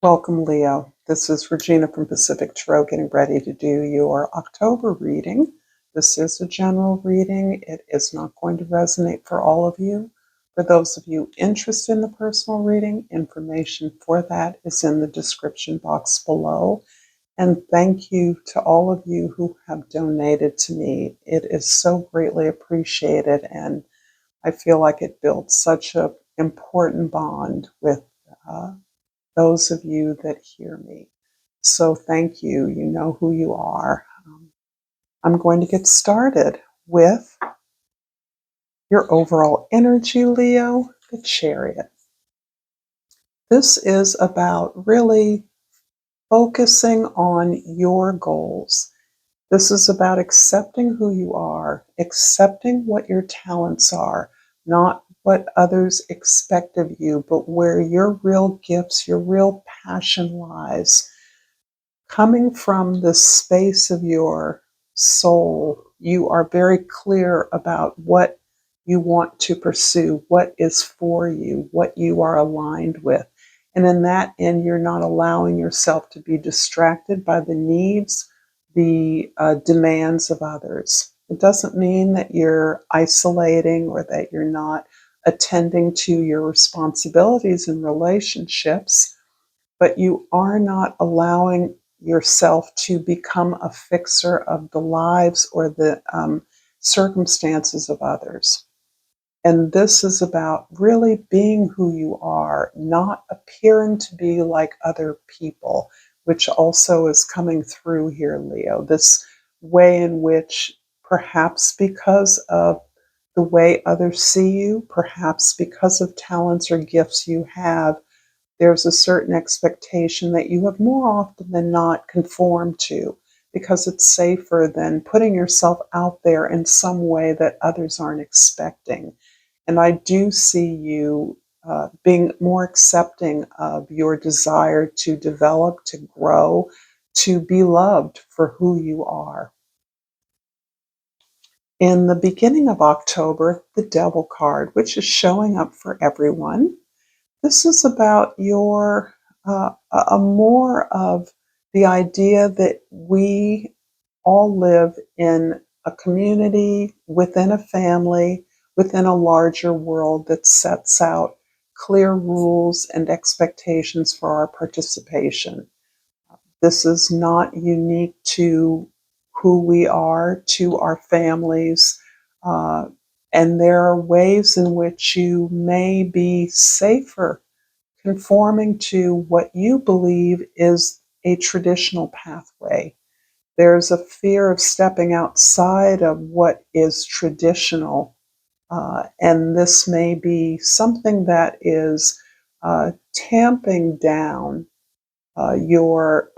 Welcome, Leo. This is Regina from Pacific Tarot getting ready to do your October reading. This is a general reading. It is not going to resonate for all of you. For those of you interested in the personal reading, information for that is in the description box below. And thank you to all of you who have donated to me. It is so greatly appreciated, and I feel like it builds such an important bond with those of you that hear me. So thank you. You know who you are. I'm going to get started with your overall energy, Leo, the Chariot. This is about really focusing on your goals. This is about accepting who you are, accepting what your talents are, not what others expect of you, but where your real gifts, your real passion lies. Coming from the space of your soul, you are very clear about what you want to pursue, what is for you, what you are aligned with. And in that end, you're not allowing yourself to be distracted by the needs, the demands of others. It doesn't mean that you're isolating or that you're not attending to your responsibilities in relationships, but you are not allowing yourself to become a fixer of the lives or the circumstances of others. And this is about really being who you are, not appearing to be like other people, which also is coming through here, Leo. This way in which, perhaps because of the way others see you, perhaps because of talents or gifts you have, there's a certain expectation that you have more often than not conformed to, because it's safer than putting yourself out there in some way that others aren't expecting. And I do see you being more accepting of your desire to develop, to grow, to be loved for who you are. In the beginning of October, the Devil card, which is showing up for everyone, this is about your a more of the idea that we all live in a community, within a family, within a larger world that sets out clear rules and expectations for our participation. This is not unique to who we are, to our families. Uh, and there are ways in which you may be safer conforming to what you believe is a traditional pathway. There's a fear of stepping outside of what is traditional, and this may be something that is tamping down your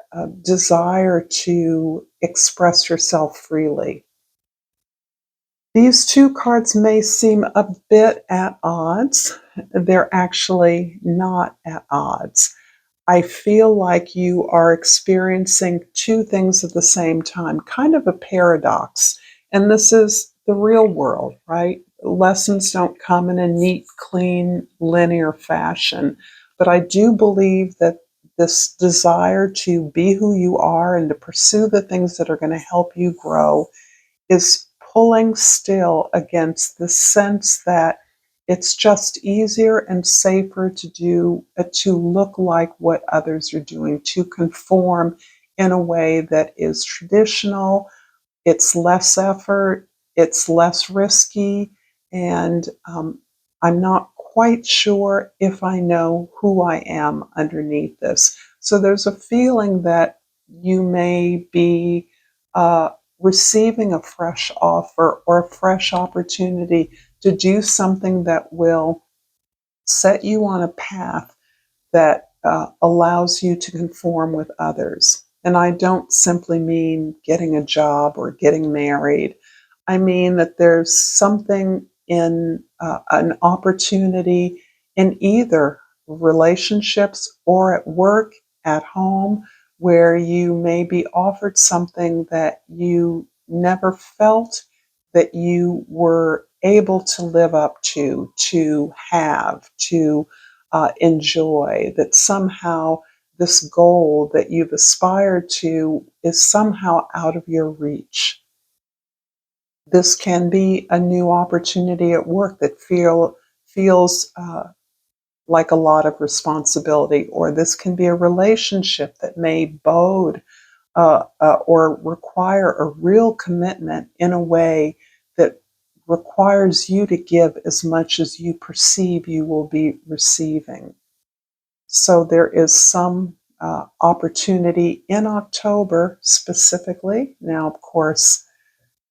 desire to express yourself freely. These two cards may seem a bit at odds. They're actually not at odds. I feel like you are experiencing two things at the same time, kind of a paradox. And this is the real world, right? Lessons don't come in a neat, clean, linear fashion. But I do believe that this desire to be who you are and to pursue the things that are going to help you grow is pulling still against the sense that it's just easier and safer to do to look like what others are doing, to conform in a way that is traditional. It's less effort, it's less risky, and I'm not quite sure if I know who I am underneath this. So there's a feeling that you may be receiving a fresh offer or a fresh opportunity to do something that will set you on a path that allows you to conform with others. And I don't simply mean getting a job or getting married. I mean that there's something in an opportunity in either relationships or at work, at home, where you may be offered something that you never felt that you were able to live up to have, to enjoy, that somehow this goal that you've aspired to is somehow out of your reach. This can be a new opportunity at work that feels like a lot of responsibility, or this can be a relationship that may bode or require a real commitment in a way that requires you to give as much as you perceive you will be receiving. So there is some opportunity in October specifically. Now, of course,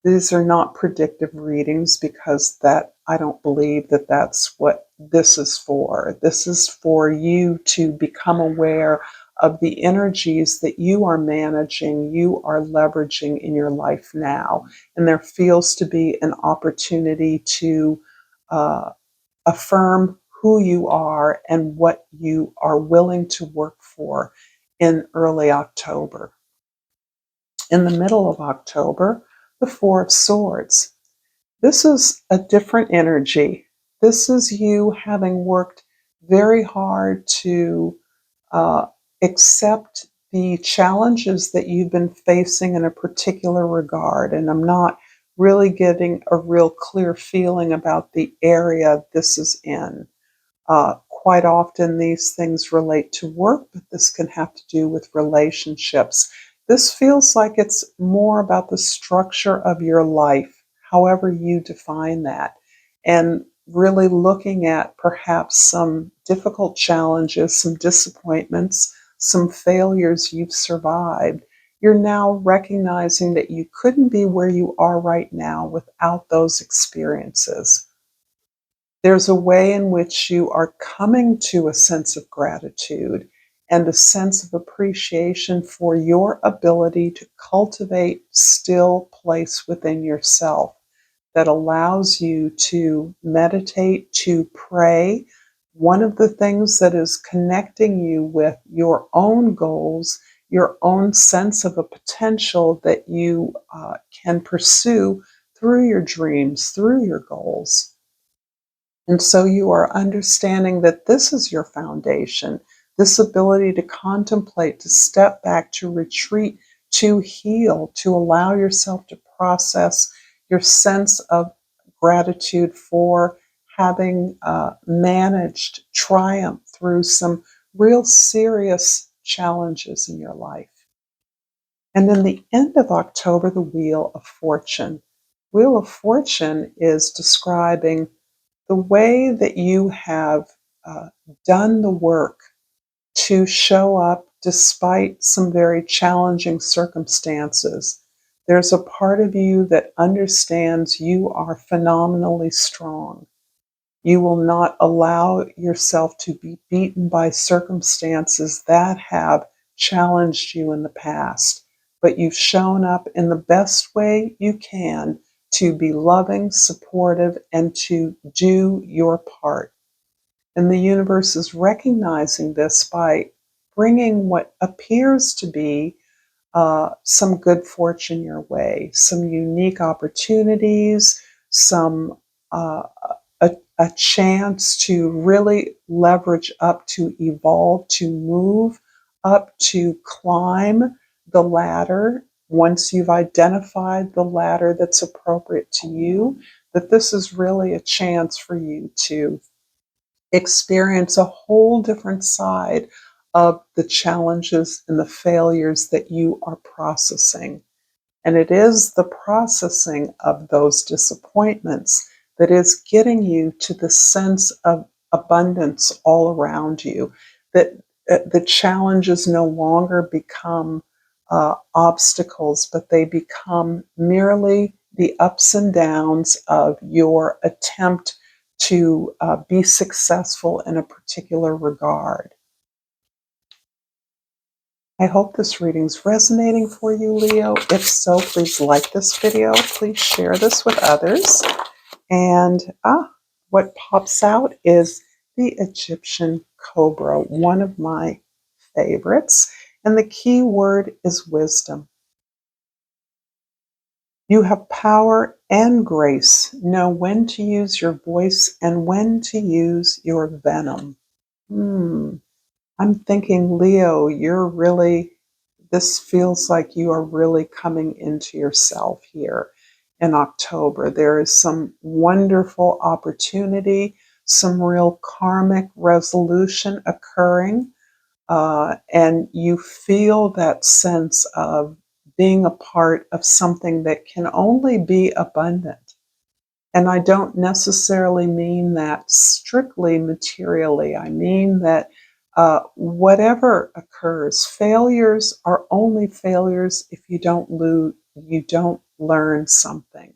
these are not predictive readings because that I don't believe that that's what this is for. This is for you to become aware of the energies that you are managing, you are leveraging in your life now. And there feels to be an opportunity to uh, affirm who you are and what you are willing to work for in early October. In the middle of October, the Four of Swords. This is a different energy. This is you having worked very hard to uh, accept the challenges that you've been facing in a particular regard. And I'm not really getting a real clear feeling about the area this is in. Quite often, these things relate to work, but this can have to do with relationships. This feels like it's more about the structure of your life, however you define that, and really looking at perhaps some difficult challenges, some disappointments, some failures you've survived. You're now recognizing that you couldn't be where you are right now without those experiences. There's a way in which you are coming to a sense of gratitude and a sense of appreciation for your ability to cultivate still place within yourself that allows you to meditate, to pray. One of the things that is connecting you with your own goals, your own sense of a potential that you can pursue through your dreams, through your goals. And so you are understanding that this is your foundation, this ability to contemplate, to step back, to retreat, to heal, to allow yourself to process your sense of gratitude for having managed triumph through some real serious challenges in your life. And then the end of October, the Wheel of Fortune. Wheel of Fortune is describing the way that you have uh, done the work to show up despite some very challenging circumstances. There's a part of you that understands you are phenomenally strong. You will not allow yourself to be beaten by circumstances that have challenged you in the past, but you've shown up in the best way you can to be loving, supportive, and to do your part. And the universe is recognizing this by bringing what appears to be some good fortune your way, some unique opportunities, some a chance to really leverage up, to evolve, to move up, to climb the ladder. Once you've identified the ladder that's appropriate to you, that this is really a chance for you to experience a whole different side of the challenges and the failures that you are processing. And it is the processing of those disappointments that is getting you to the sense of abundance all around you, that the challenges no longer become obstacles, but they become merely the ups and downs of your attempt to be successful in a particular regard. I hope this reading's resonating for you, Leo. If so, please like this video. Please share this with others. And what pops out is the Egyptian cobra, one of my favorites. And the key word is wisdom. You have power and grace. Know when to use your voice and when to use your venom. I'm thinking, Leo, this feels like you are really coming into yourself here in October. There is some wonderful opportunity, some real karmic resolution occurring, and you feel that sense of being a part of something that can only be abundant. And I don't necessarily mean that strictly materially. I mean that whatever occurs, failures are only failures if you don't learn something.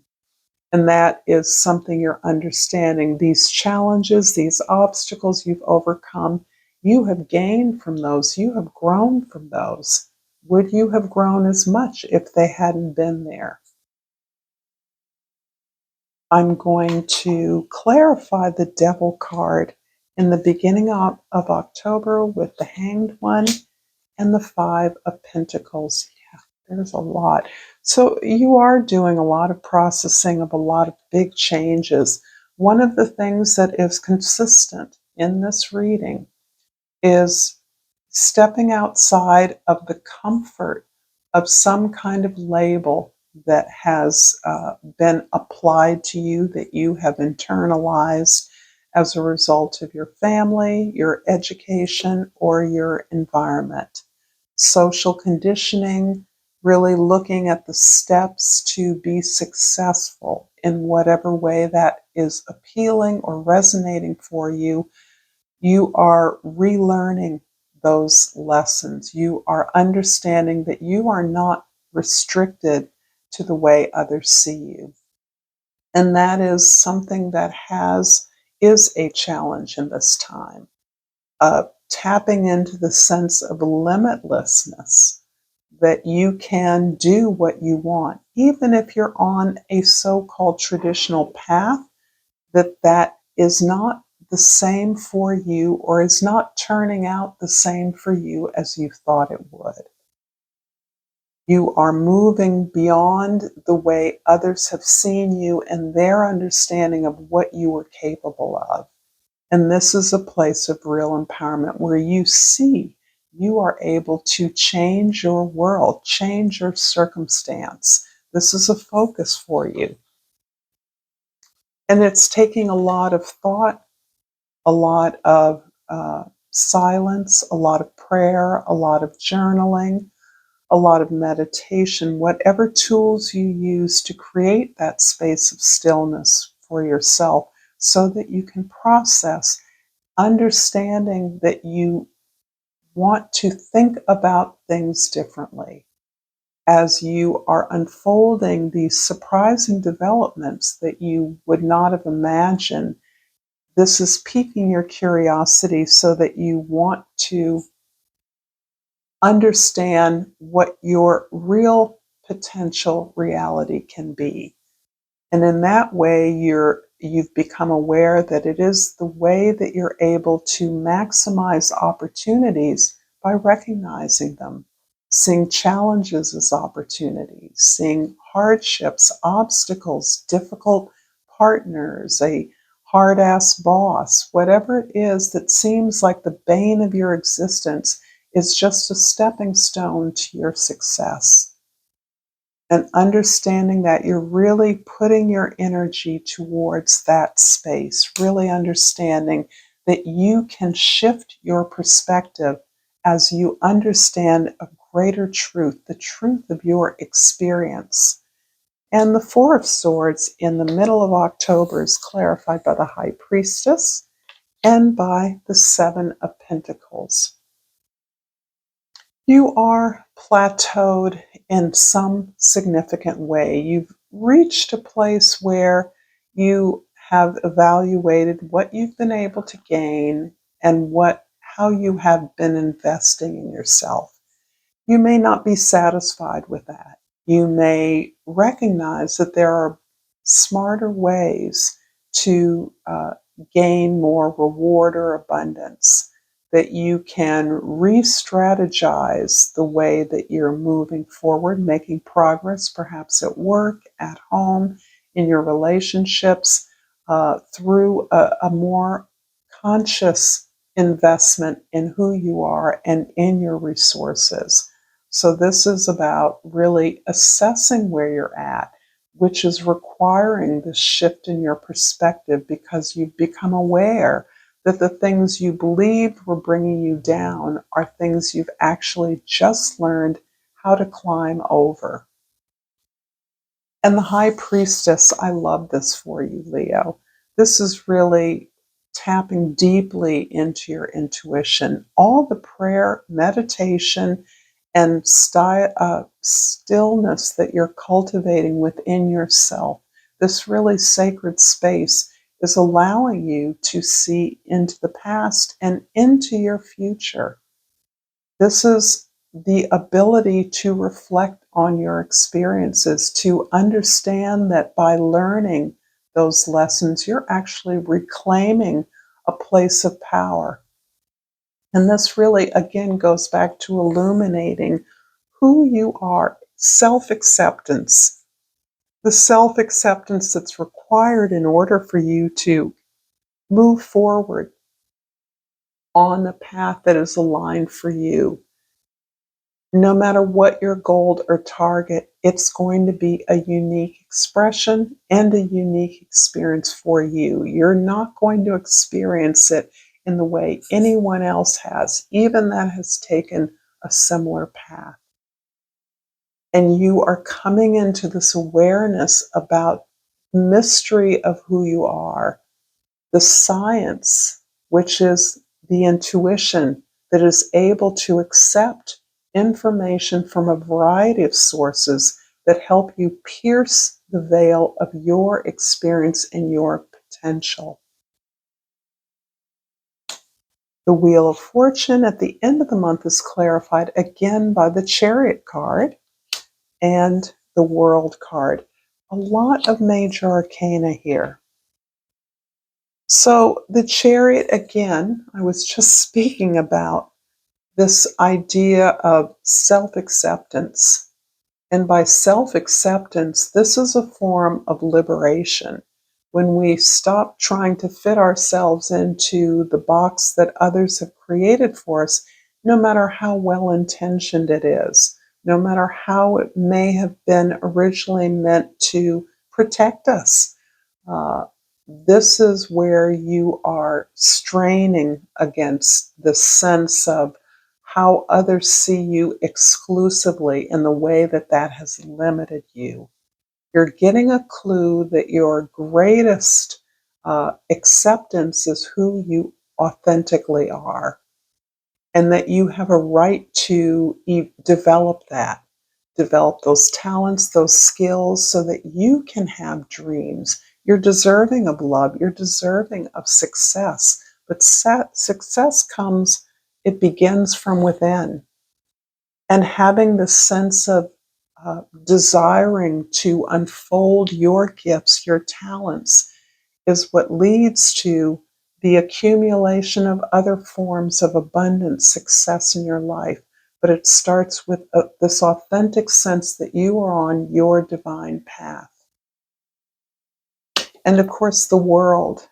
And that is something you're understanding. These challenges, these obstacles you've overcome, you have gained from those. You have grown from those. Would you have grown as much if they hadn't been there? I'm going to clarify the Devil card in the beginning of October with the Hanged One and the Five of Pentacles. Yeah, there's a lot. So you are doing a lot of processing of a lot of big changes. One of the things that is consistent in this reading is stepping outside of the comfort of some kind of label that has been applied to you, that you have internalized as a result of your family, your education, or your environment. Social conditioning, really looking at the steps to be successful in whatever way that is appealing or resonating for you. You are relearning those lessons. You are understanding that you are not restricted to the way others see you. And that is something that is a challenge in this time. Tapping into the sense of limitlessness, that you can do what you want, even if you're on a so-called traditional path, that is not the same for you or is not turning out the same for you as you thought it would. You are moving beyond the way others have seen you and their understanding of what you are capable of. And this is a place of real empowerment where you see you are able to change your world, change your circumstance. This is a focus for you. And it's taking a lot of thought, a lot of silence, a lot of prayer, a lot of journaling, a lot of meditation, whatever tools you use to create that space of stillness for yourself so that you can process, understanding that you want to think about things differently as you are unfolding these surprising developments that you would not have imagined. This is piquing your curiosity so that you want to understand what your real potential reality can be. And in that way, you've become aware that it is the way that you're able to maximize opportunities by recognizing them, seeing challenges as opportunities, seeing hardships, obstacles, difficult partners, a hard ass boss, whatever it is that seems like the bane of your existence is just a stepping stone to your success. And understanding that you're really putting your energy towards that space, really understanding that you can shift your perspective as you understand a greater truth, the truth of your experience. And the Four of Swords in the middle of October is clarified by the High Priestess and by the Seven of Pentacles. You are plateaued in some significant way. You've reached a place where you have evaluated what you've been able to gain and how you have been investing in yourself. You may not be satisfied with that. You may recognize that there are smarter ways to gain more reward or abundance, that you can re-strategize the way that you're moving forward, making progress, perhaps at work, at home, in your relationships, through a more conscious investment in who you are and in your resources. So this is about really assessing where you're at, which is requiring this shift in your perspective because you've become aware that the things you believed were bringing you down are things you've actually just learned how to climb over. And the High Priestess, I love this for you, Leo. This is really tapping deeply into your intuition. All the prayer, meditation, and stillness that you're cultivating within yourself, this really sacred space is allowing you to see into the past and into your future. This is the ability to reflect on your experiences, to understand that by learning those lessons, you're actually reclaiming a place of power. And this really, again, goes back to illuminating who you are, self acceptance, the self acceptance that's required in order for you to move forward on the path that is aligned for you. No matter what your goal or target, it's going to be a unique expression and a unique experience for you. You're not going to experience it in the way anyone else has, even that has taken a similar path. And you are coming into this awareness about mystery of who you are, the science, which is the intuition that is able to accept information from a variety of sources that help you pierce the veil of your experience and your potential. The Wheel of Fortune at the end of the month is clarified again by the Chariot card and the World card. A lot of major arcana here. So the Chariot, again, I was just speaking about this idea of self-acceptance. And by self-acceptance, this is a form of liberation. When we stop trying to fit ourselves into the box that others have created for us, no matter how well-intentioned it is, no matter how it may have been originally meant to protect us. Uh, this is where you are straining against the sense of how others see you exclusively in the way that that has limited you. You're getting a clue that your greatest acceptance is who you authentically are, and that you have a right to develop that, develop those talents, those skills, so that you can have dreams. You're deserving of love, you're deserving of success, but success comes, it begins from within. And having the sense of desiring to unfold your gifts, your talents, is what leads to the accumulation of other forms of abundant success in your life. But it starts with this authentic sense that you are on your divine path. And of course, the World.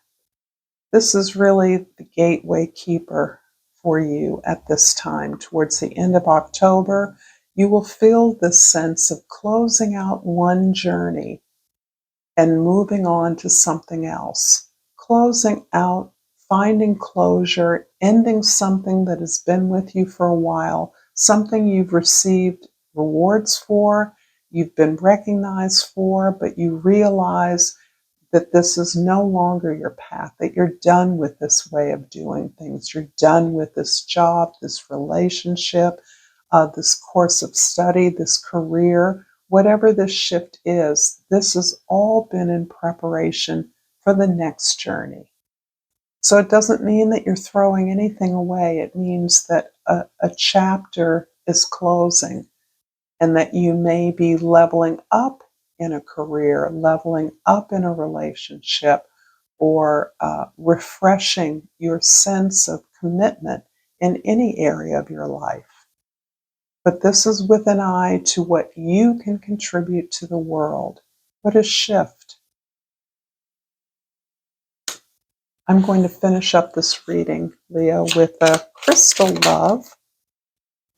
This is really the gateway keeper for you at this time. Towards the end of October, you will feel this sense of closing out one journey and moving on to something else. Closing out, finding closure, ending something that has been with you for a while, something you've received rewards for, you've been recognized for, but you realize that this is no longer your path, that you're done with this way of doing things. You're done with this job, this relationship, this course of study, this career. Whatever this shift is, this has all been in preparation for the next journey. So it doesn't mean that you're throwing anything away. It means that a chapter is closing and that you may be leveling up in a career, leveling up in a relationship, or refreshing your sense of commitment in any area of your life. But this is with an eye to what you can contribute to the world. What a shift. I'm going to finish up this reading, Leo, with a Crystal Love.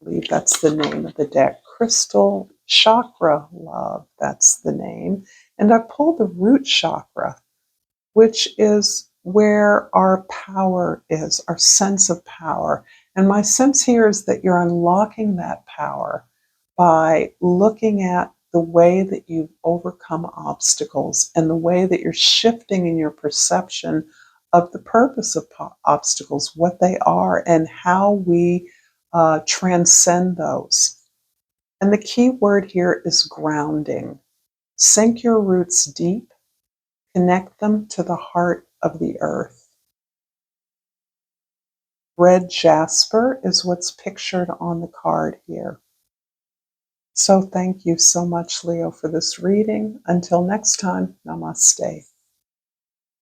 I believe that's the name of the deck. Crystal Chakra Love, that's the name. And I pulled the root chakra, which is where our power is, our sense of power. And my sense here is that you're unlocking that power by looking at the way that you've overcome obstacles and the way that you're shifting in your perception of the purpose of obstacles, what they are, and how we transcend those. And the key word here is grounding. Sink your roots deep. Connect them to the heart of the earth. Red jasper is what's pictured on the card here. So thank you so much, Leo, for this reading. Until next time, namaste.